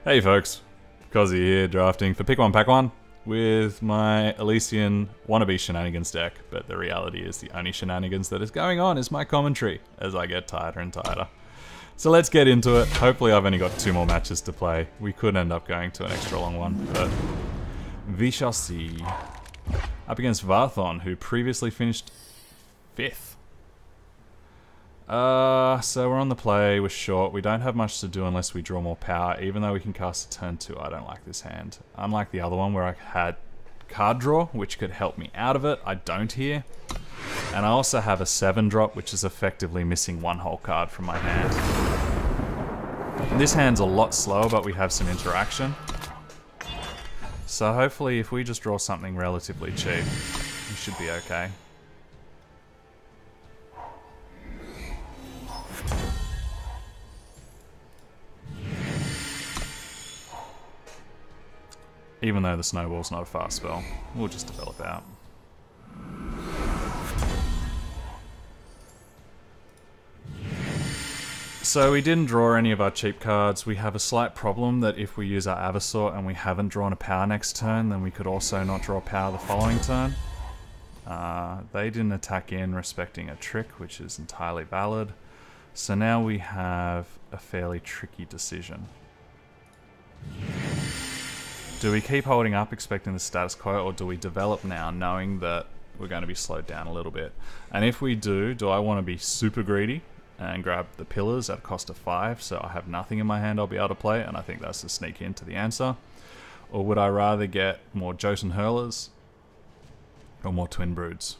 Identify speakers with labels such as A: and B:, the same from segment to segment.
A: Hey folks, Kozzi here, drafting for Pick One Pack One with my Elysian wannabe shenanigans deck, but the reality is the only shenanigans that is going on is my commentary as I get tighter and tighter. So let's get into it. Hopefully I've only got 2 more matches to play. We could end up going to an extra long one, but we shall see. Up against Varthon, who previously finished 5th. So we're on the play, we're short, we don't have much to do unless we draw more power, even though we can cast a turn 2, I don't like this hand. Unlike the other one where I had card draw, which could help me out of it, I don't here. And I also have a 7 drop, which is effectively missing 1 whole card from my hand. This hand's a lot slower, but we have some interaction. So hopefully if we just draw something relatively cheap, we should be okay. Even though the snowball's not a fast spell, we'll just develop out. So we didn't draw any of our cheap cards. We have a slight problem that if we use our Avasor and we haven't drawn a power next turn, then we could also not draw power the following turn. They didn't attack in respecting a trick, which is entirely valid. So now we have a fairly tricky decision. Do we keep holding up expecting the status quo, or do we develop now knowing that we're going to be slowed down a little bit? And if we do I want to be super greedy and grab the pillars at a cost of 5 so I have nothing in my hand I'll be able to play, and I think that's the sneak into the answer? Or would I rather get more Jotun Hurlers or more Twin Broods?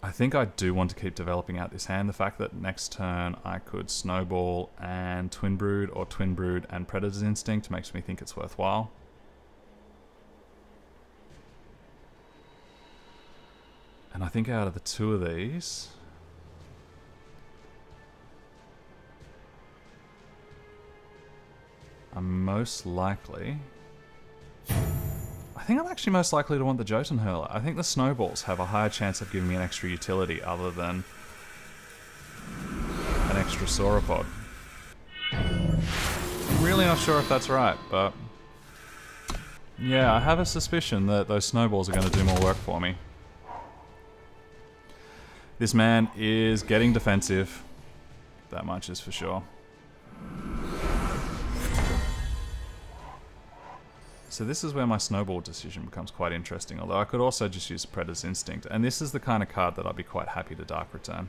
A: I think I do want to keep developing out this hand. The fact that next turn I could Snowball and Twin Brood, or Twin Brood and Predator's Instinct, makes me think it's worthwhile. And I think out of the 2 of these, I'm most likely... I think I'm actually most likely to want the Jotun Hurler. I think the Snowballs have a higher chance of giving me an extra utility other than an extra Sauropod. I'm really not sure if that's right, but yeah, I have a suspicion that those Snowballs are going to do more work for me. This man is getting defensive. That much is for sure. So this is where my Snowball decision becomes quite interesting, although I could also just use Predator's Instinct, and this is the kind of card that I'd be quite happy to Dark Return.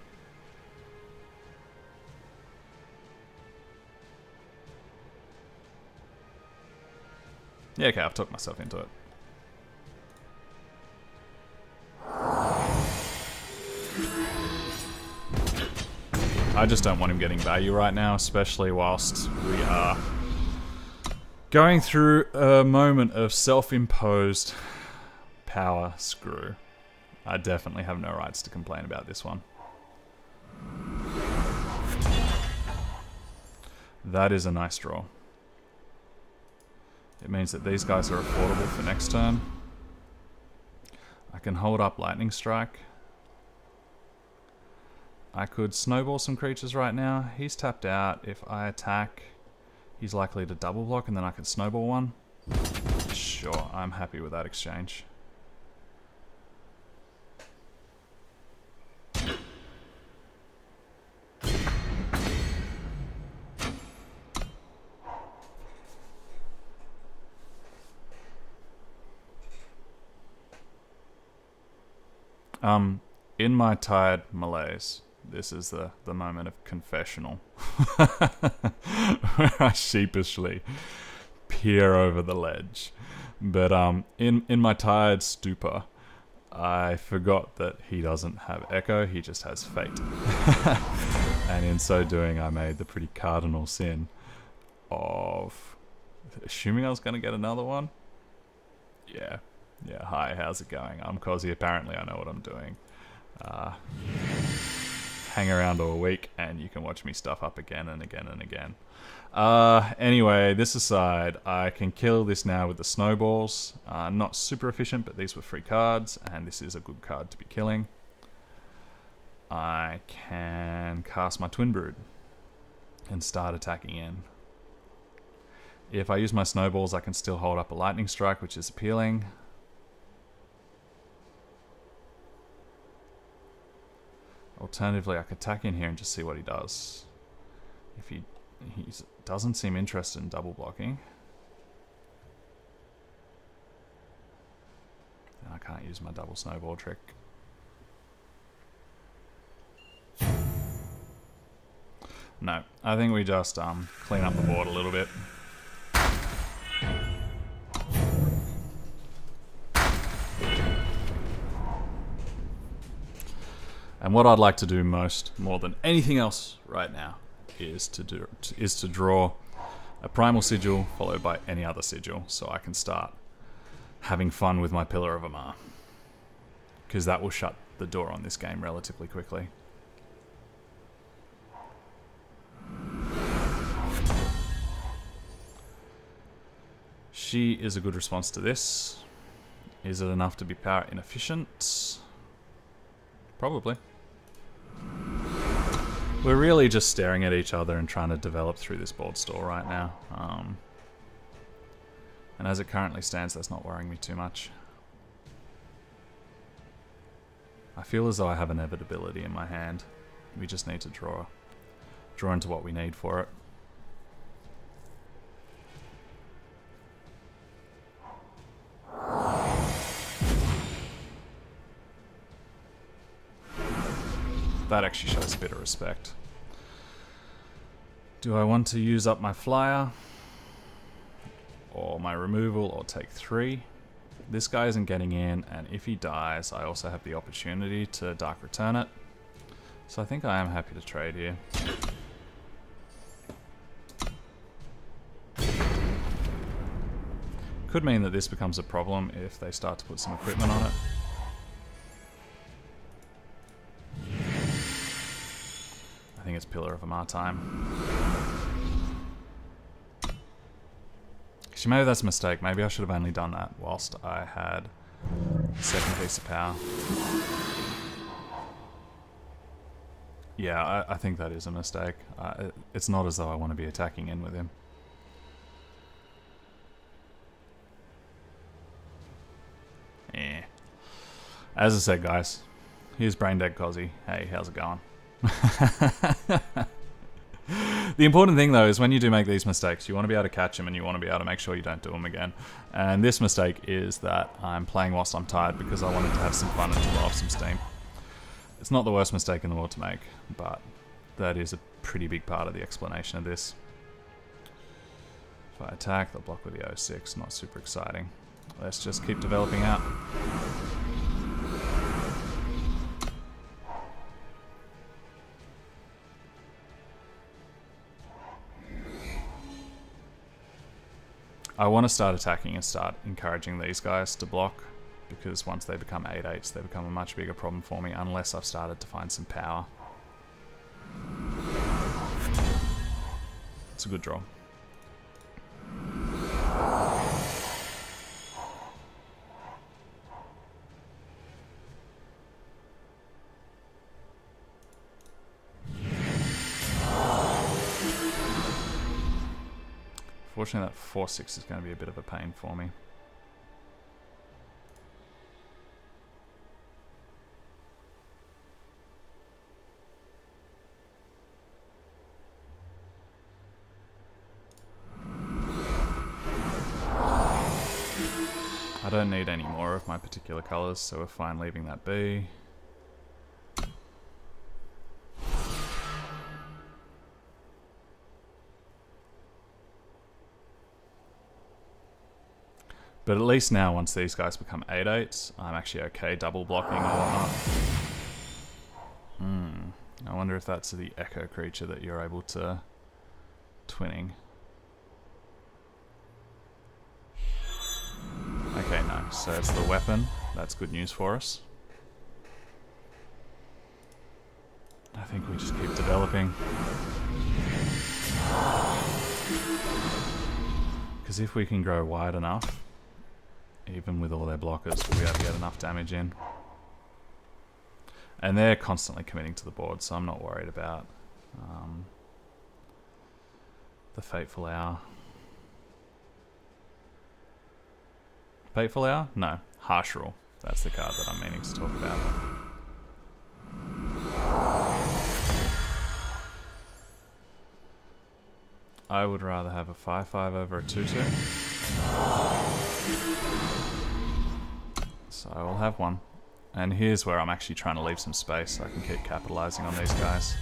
A: Yeah, okay, I've talked myself into it. I just don't want him getting value right now, especially whilst we are going through a moment of self-imposed power screw. I definitely have no rights to complain about this one. That is a nice draw. It means that these guys are affordable for next turn. I can hold up Lightning Strike. I could Snowball some creatures right now. He's tapped out. If I attack, he's likely to double block, and then I can Snowball one. Sure, I'm happy with that exchange. In my tired malaise, this is the moment of confessional, where I sheepishly peer over the ledge. But in my tired stupor, I forgot that he doesn't have Echo, he just has Fate. And in so doing, I made the pretty cardinal sin of assuming I was going to get another one. Yeah, hi, how's it going? I'm Kozzi, apparently I know what I'm doing. Hang around all week and you can watch me stuff up again and again and again. Anyway, this aside, I can kill this now with the Snowballs. Not super efficient, but these were free cards, and this is a good card to be killing. I can cast my Twin Brood. and start attacking in. If I use my snowballs, I can still hold up a lightning strike, which is appealing. Alternatively, I could attack in here and just see what he does. If he doesn't seem interested in double blocking, then I can't use my double snowball trick. No, I think we just clean up the board a little bit. And what I'd like to do more than anything else right now, is to draw a primal sigil followed by any other sigil, so I can start having fun with my Pillar of Amar, because that will shut the door on this game relatively quickly. She is a good response to this. Is it enough to be power inefficient? Probably. We're really just staring at each other and trying to develop through this board store right now. And as it currently stands, that's not worrying me too much. I feel as though I have inevitability in my hand. We just need to draw into what we need for it. That actually shows a bit of respect. Do I want to use up my flyer? Or my removal, or take 3? This guy isn't getting in, and if he dies, I also have the opportunity to Dark Return it. So I think I am happy to trade here. Could mean that this becomes a problem if they start to put some equipment on it. I think it's Pillar of Amar time. Actually, maybe that's a mistake. Maybe I should have only done that whilst I had the second piece of power. Yeah, I think that is a mistake. It's not as though I want to be attacking in with him. Yeah. As I said, guys, here's Brain Dead Kozzi. Hey, how's it going? The important thing though is when you do make these mistakes, you want to be able to catch them and you want to be able to make sure you don't do them again. And this mistake is that I'm playing whilst I'm tired because I wanted to have some fun and to blow off some steam. It's not the worst mistake in the world to make, but that is a pretty big part of the explanation of this. If I attack, they'll block with the 06, not super exciting. Let's just keep developing out. I want to start attacking and start encouraging these guys to block, because once they become 8/8s, they become a much bigger problem for me unless I've started to find some power. It's a good draw. Fortunately, that 4/6 is going to be a bit of a pain for me. I don't need any more of my particular colours, so we're fine leaving that be. But at least now, once these guys become 8/8s, I'm actually okay double blocking or whatnot. I wonder if that's the echo creature that you're able to twinning. Okay, no. So it's the weapon. That's good news for us. I think we just keep developing. Because if we can grow wide enough, even with all their blockers, we'll be able to get enough damage in. And they're constantly committing to the board, so I'm not worried about the Fateful Hour. Fateful Hour? No. Harsh Rule. That's the card that I'm meaning to talk about. I would rather have a 5/5 over a 2/2. So I will have one. And here's where I'm actually trying to leave some space so I can keep capitalizing on these guys.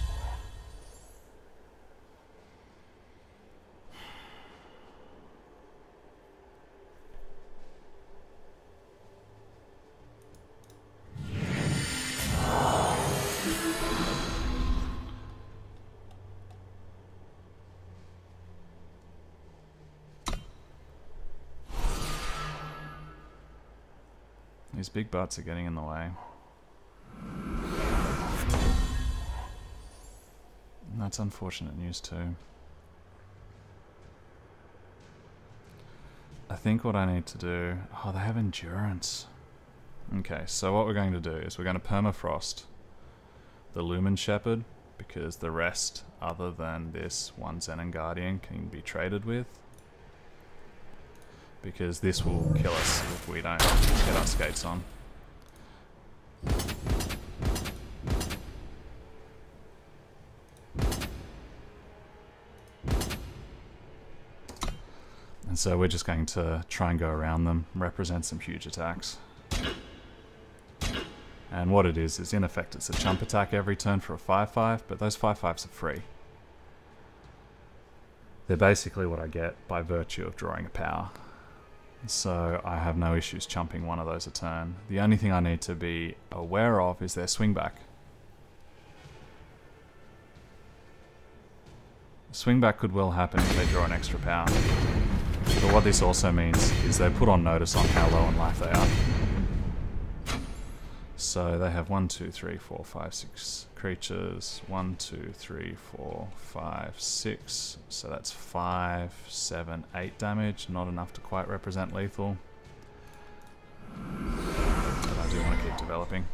A: These big butts are getting in the way. And that's unfortunate news too. I think what I need to do... Oh, they have endurance. Okay, so what we're going to do is we're going to permafrost the Lumen Shepherd, because the rest, other than this one Zenon Guardian, can be traded with. Because this will kill us if we don't get our skates on. And so we're just going to try and go around them, represent some huge attacks. And what it is in effect it's a chump attack every turn for a 5/5, but those 5/5s are free. They're basically what I get by virtue of drawing a power. So I have no issues chumping one of those a turn. The only thing I need to be aware of is their swing back. Swing back could well happen if they draw an extra power. But what this also means is they put on notice on how low in life they are. So they have 1, 2, 3, 4, 5, 6 creatures. 1, 2, 3, 4, 5, 6. So that's 5, 7, 8 damage. Not enough to quite represent lethal. But I do want to keep developing.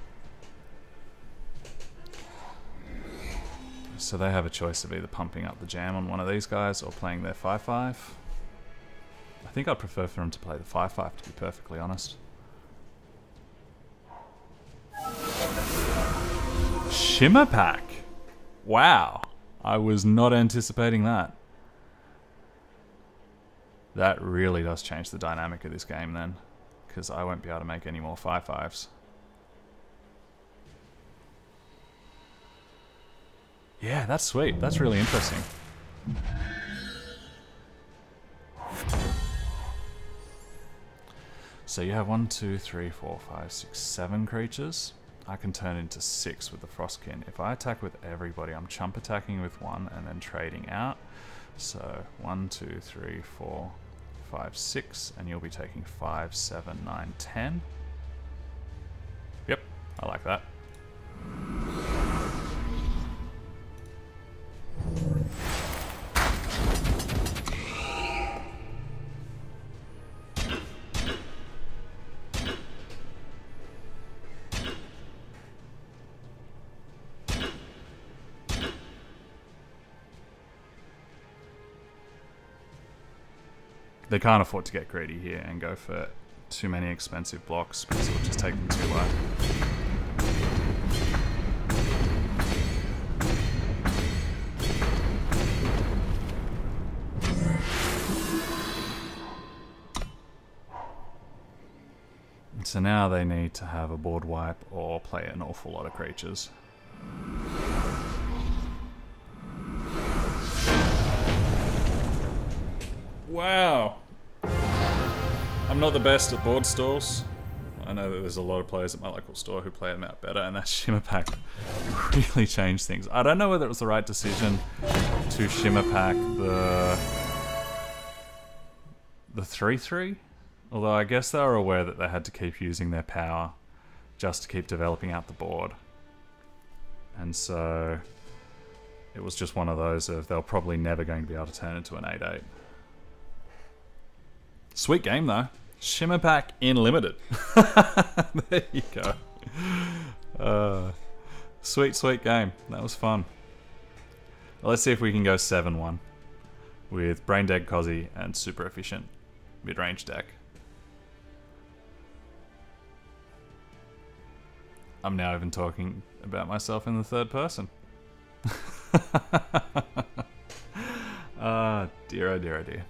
A: So they have a choice of either pumping up the jam on one of these guys or playing their 5/5. I think I'd prefer for them to play the 5/5, to be perfectly honest. Shimmerpack! Wow. I was not anticipating that. That really does change the dynamic of this game then, because I won't be able to make any more 5/5s. Yeah, that's sweet. That's really interesting. So you have 1, 2, 3, 4, 5, 6, 7 creatures. I can turn into 6 with the Frostkin. If I attack with everybody, I'm chump attacking with one and then trading out. So 1, 2, 3, 4, 5, 6, and you'll be taking 5, 7, 9, 10. Yep, I like that. They can't afford to get greedy here and go for too many expensive blocks because it'll just take them too low. So now they need to have a board wipe or play an awful lot of creatures. Wow. I'm not the best at board stalls. I know that there's a lot of players at my local store who play them out better, and that Shimmerpack really changed things. I don't know whether it was the right decision to Shimmerpack the 3/3, although I guess they were aware that they had to keep using their power just to keep developing out the board. And so it was just one of those of they're probably never going to be able to turn into an 8/8. Sweet game though. Shimmerpack in limited. There you go. Sweet, sweet game. That was fun. Well, let's see if we can go 7-1. with Brain Dead Kozzi and super efficient mid-range deck. I'm now even talking about myself in the third person. Dear, oh dear, oh dear.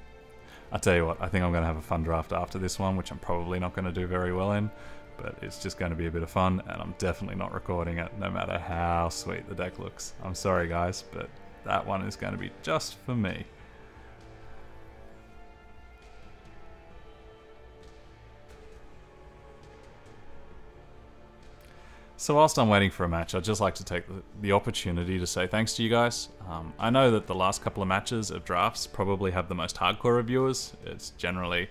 A: I'll tell you what, I think I'm going to have a fun draft after this one, which I'm probably not going to do very well in, but it's just going to be a bit of fun, and I'm definitely not recording it, no matter how sweet the deck looks. I'm sorry guys, but that one is going to be just for me. So whilst I'm waiting for a match, I'd just like to take the opportunity to say thanks to you guys. I know that the last couple of matches of drafts probably have the most hardcore reviewers. It's generally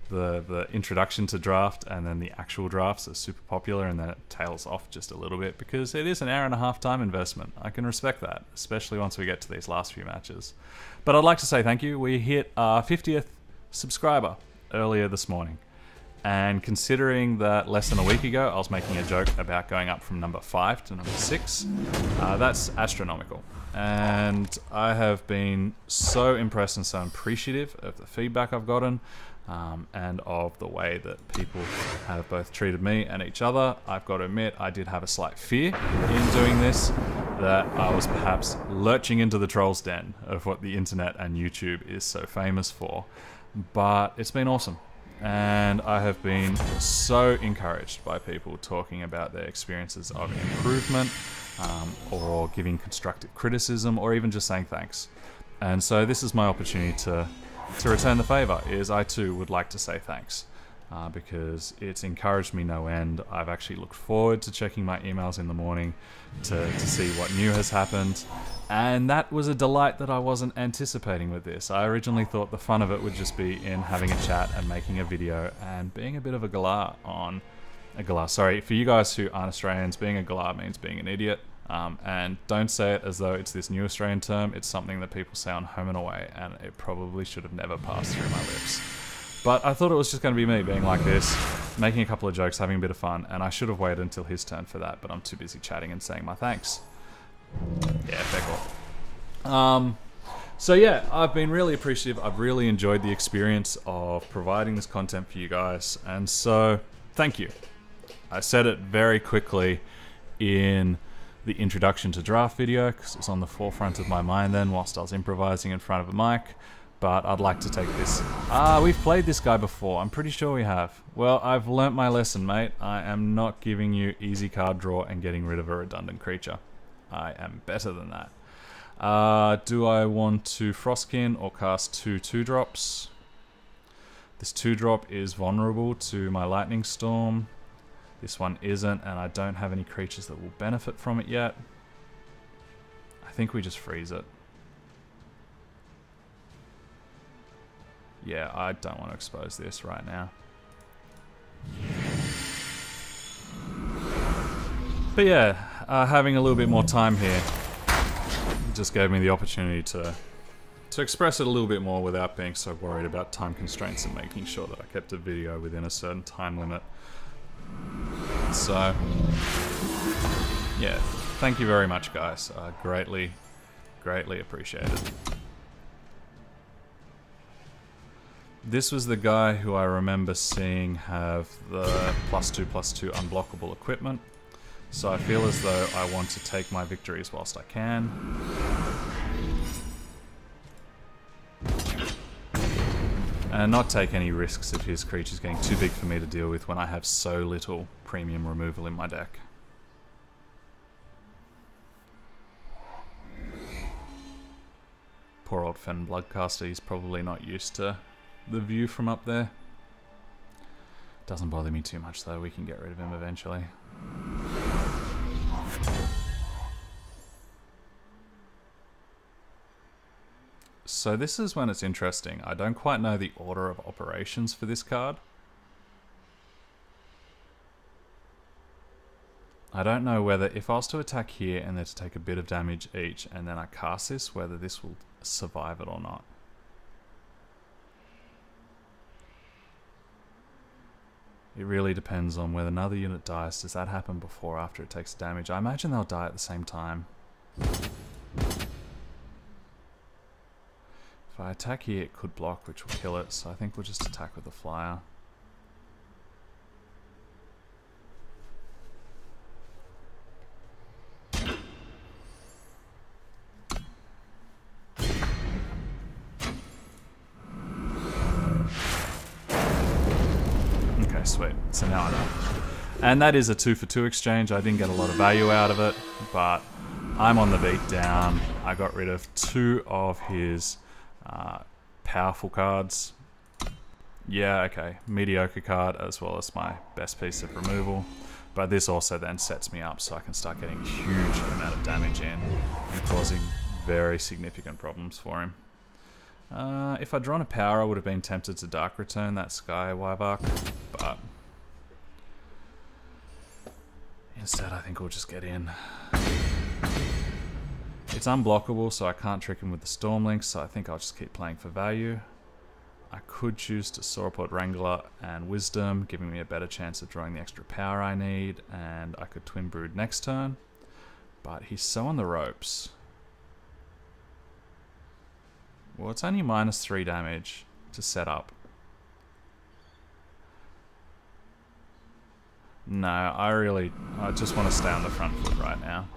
A: the introduction to draft, and then the actual drafts are super popular, and then it tails off just a little bit because it is an hour and a half time investment. I can respect that, especially once we get to these last few matches. But I'd like to say thank you. We hit our 50th subscriber earlier this morning. And considering that less than a week ago I was making a joke about going up from number 5 to number 6, that's astronomical. And I have been so impressed and so appreciative of the feedback I've gotten, and of the way that people have both treated me and each other. I've got to admit, I did have a slight fear in doing this, that I was perhaps lurching into the troll's den of what the internet and YouTube is so famous for. But it's been awesome. And I have been so encouraged by people talking about their experiences of improvement, or giving constructive criticism, or even just saying thanks. And so this is my opportunity to return the favor, is I too would like to say thanks, because it's encouraged me no end. I've actually looked forward to checking my emails in the morning to see what new has happened. And that was a delight that I wasn't anticipating with this. I originally thought the fun of it would just be in having a chat and making a video and being a bit of a galah on... A galah, sorry. For you guys who aren't Australians, being a galah means being an idiot. And don't say it as though it's this new Australian term. It's something that people say on Home and Away, and it probably should have never passed through my lips. But I thought it was just going to be me being like this, making a couple of jokes, having a bit of fun, and I should have waited until his turn for that, but I'm too busy chatting and saying my thanks. Yeah, fair call. So yeah, I've been really appreciative. I've really enjoyed the experience of providing this content for you guys, and so thank you. I said it very quickly in the introduction to draft video because it's on the forefront of my mind then whilst I was improvising in front of a mic, but I'd like to take this. We've played this guy before. I'm pretty sure we have. Well, I've learnt my lesson, mate. I am not giving you easy card draw and getting rid of a redundant creature. I am better than that. Do I want to Frostkin or cast 2 2-drops? This 2-drop is vulnerable to my Lightning Storm. This one isn't, and I don't have any creatures that will benefit from it yet. I think we just freeze it. Yeah, I don't want to expose this right now. But yeah, having a little bit more time here just gave me the opportunity to express it a little bit more without being so worried about time constraints and making sure that I kept a video within a certain time limit. So, yeah, thank you very much, guys. Greatly appreciated. This was the guy who I remember seeing have the +2/+2 unblockable equipment. So I feel as though I want to take my victories whilst I can. And not take any risks of his creatures getting too big for me to deal with when I have so little premium removal in my deck. Poor old Fen Bloodcaster, he's probably not used to the view from up there. Doesn't bother me too much though, we can get rid of him eventually. So this is when it's interesting. I don't quite know the order of operations for this card. I don't know whether if I was to attack here and then to take a bit of damage each and then I cast this, whether this will survive it or not. It really depends on whether another unit dies. Does that happen before or after it takes damage? I imagine they'll die at the same time. If If I attack here, it could block, which will kill it, so I think we'll just attack with the flyer. Okay, sweet. So now I know. And that is a 2-for-2 exchange. I didn't get a lot of value out of it, but I'm on the beat down. I got rid of 2 of his powerful cards. Yeah, okay. Mediocre card as well as my best piece of removal. But this also then sets me up so I can start getting a huge amount of damage in and causing very significant problems for him. If I'd drawn a power, I would have been tempted to Dark Return that Sky Wyvark, but instead I think we'll just get in. It's unblockable, so I can't trick him with the Stormlink, so I think I'll just keep playing for value. I could choose to Sauropod Wrangler and Wisdom, giving me a better chance of drawing the extra power I need, and I could Twin Brood next turn, but he's so on the ropes. Well, it's only -3 damage to set up. No, I just want to stay on the front foot right now.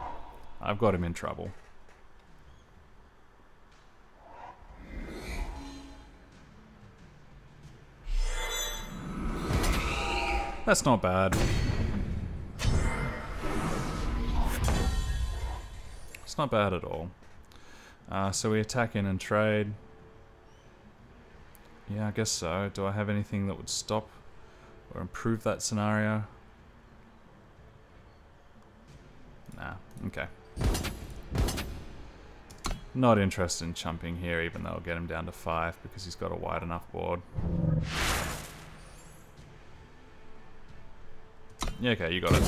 A: I've got him in trouble. That's not bad. It's not bad at all. So we attack in and trade. Yeah, I guess so. Do I have anything that would stop or improve that scenario? Nah, okay. Not interested in chumping here, even though I'll get him down to 5 because he's got a wide enough board. Yeah, okay, you got it.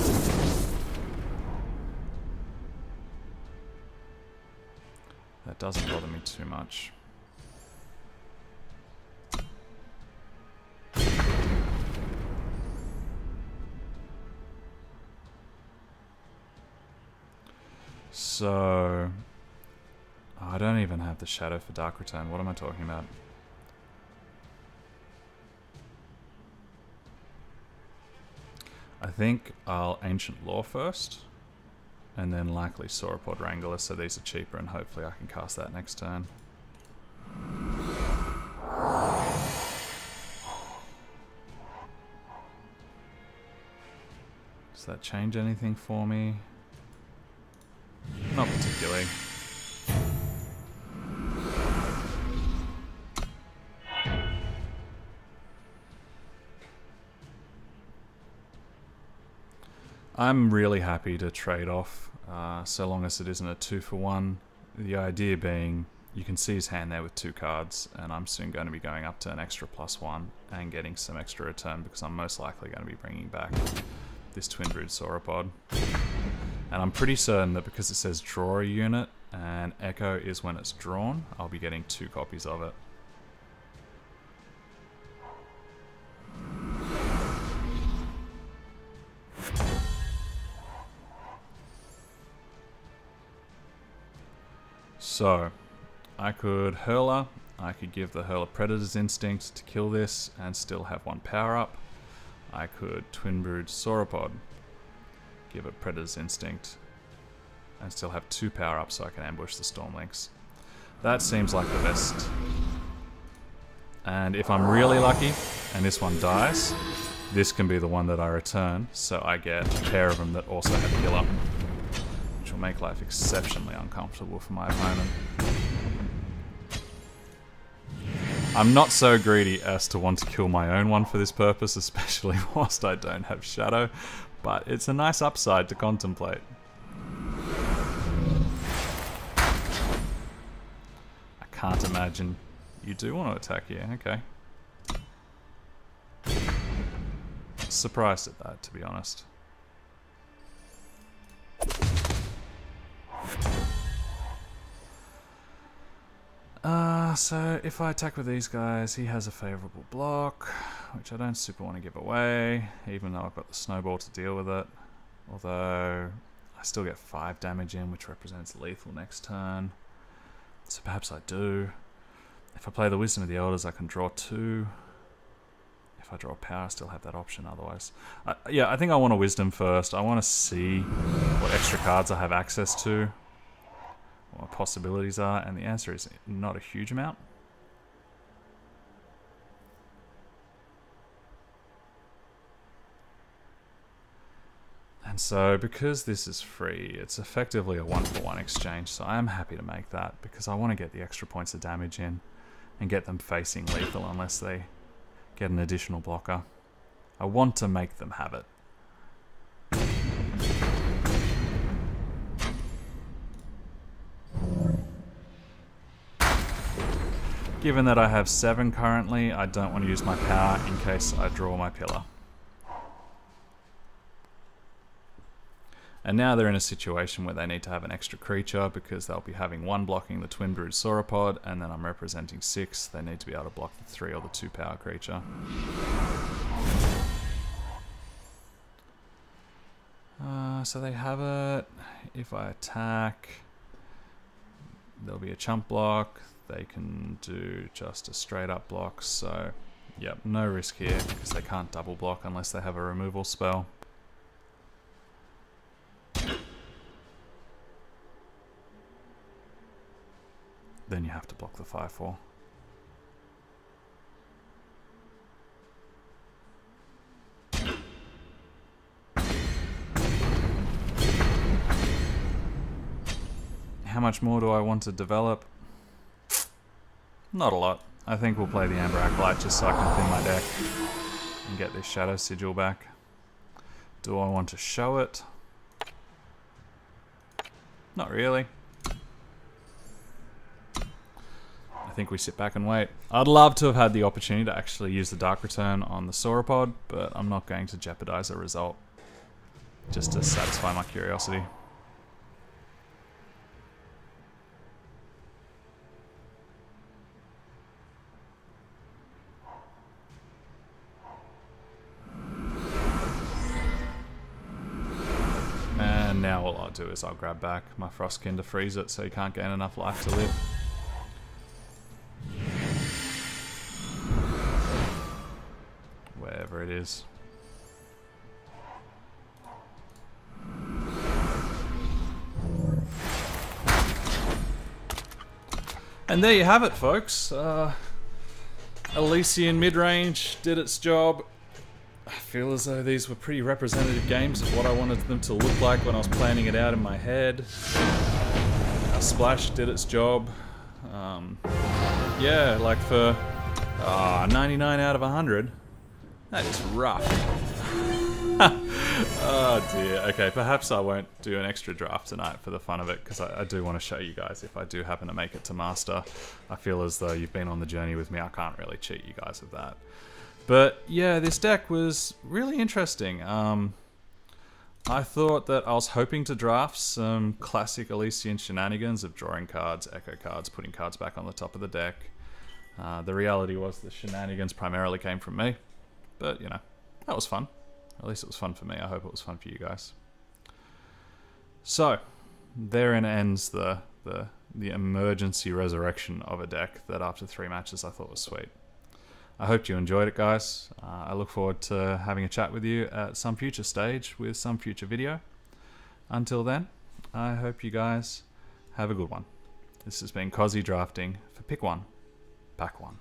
A: That doesn't bother me too much. So I don't even have the Shadow for Dark Return. What am I talking about? I think I'll Ancient Law first, and then likely Sauropod Wrangler, so these are cheaper, and hopefully I can cast that next turn. Does that change anything for me? Not particularly. I'm really happy to trade off, so long as it isn't a 2-for-1. The idea being, you can see his hand there with 2 cards, and I'm soon going to be going up to an extra +1 and getting some extra return because I'm most likely going to be bringing back this Twin Brood Sauropod. And I'm pretty certain that because it says draw a unit and Echo is when it's drawn, I'll be getting 2 copies of it. So, I could Hurler, I could give the Hurler Predator's Instinct to kill this and still have 1 power up. I could Twin Brood Sauropod, give it Predator's Instinct, and still have 2 power ups so I can ambush the Stormlinks. That seems like the best. And if I'm really lucky, and this one dies, this can be the one that I return, so I get a pair of them that also have kill up, which will make life exceptionally uncomfortable for my opponent. I'm not so greedy as to want to kill my own one for this purpose, especially whilst I don't have Shadow, but it's a nice upside to contemplate. I can't imagine you do want to attack here, okay. Surprised at that, to be honest. So if I attack with these guys, he has a favourable block, which I don't super want to give away, even though I've got the snowball to deal with it. Although, I still get 5 damage in, which represents lethal next turn. So perhaps I do. If if I play the Wisdom of the Elders, I can draw 2. If I draw power, I still have that option otherwise. Yeah, I think I want a Wisdom first. I want to see what extra cards I have access to, what my possibilities are, and the answer is not a huge amount. And so, because this is free, it's effectively a 1-for-1 exchange, so I am happy to make that, because I want to get the extra points of damage in, and get them facing lethal unless they get an additional blocker. I want to make them have it. Given that I have 7 currently, I don't want to use my power in case I draw my pillar. And now they're in a situation where they need to have an extra creature because they'll be having 1 blocking the Twin Brood Sauropod, and then I'm representing 6. They need to be able to block the 3 or the 2 power creature. So they have it. If I attack, there'll be a chump block. They can do just a straight up block. So, yep, no risk here because they can't double block unless they have a removal spell. Then you have to block the 5/4. How much more do I want to develop? Not a lot. I think we'll play the Amber Acolyte just so I can thin my deck and get this Shadow Sigil back. Do I want to show it? Not really. I think we sit back and wait. I'd love to have had the opportunity to actually use the Dark Return on the Sauropod, but I'm not going to jeopardize a result just to satisfy my curiosity. And now all I'll do is I'll grab back my Frostkin to freeze it so you can't gain enough life to live. Wherever it is. And there you have it, folks. Elysian Midrange did its job. I feel as though these were pretty representative games of what I wanted them to look like when I was planning it out in my head. Splash did its job. Yeah, like for 99 out of 100. That is rough. Oh dear. Okay, perhaps I won't do an extra draft tonight for the fun of it, because I do want to show you guys if I do happen to make it to Master. I feel as though you've been on the journey with me. I can't really cheat you guys with that. But yeah, this deck was really interesting. I thought that I was hoping to draft some classic Elysian shenanigans of drawing cards, echo cards, putting cards back on the top of the deck. The reality was the shenanigans primarily came from me. But, you know, that was fun. At least it was fun for me. I hope it was fun for you guys. So, therein ends the emergency resurrection of a deck that after 3 matches I thought was sweet. I hope you enjoyed it, guys. I look forward to having a chat with you at some future stage with some future video. Until then, I hope you guys have a good one. This has been Kozzi drafting for Pick 1, Pack 1.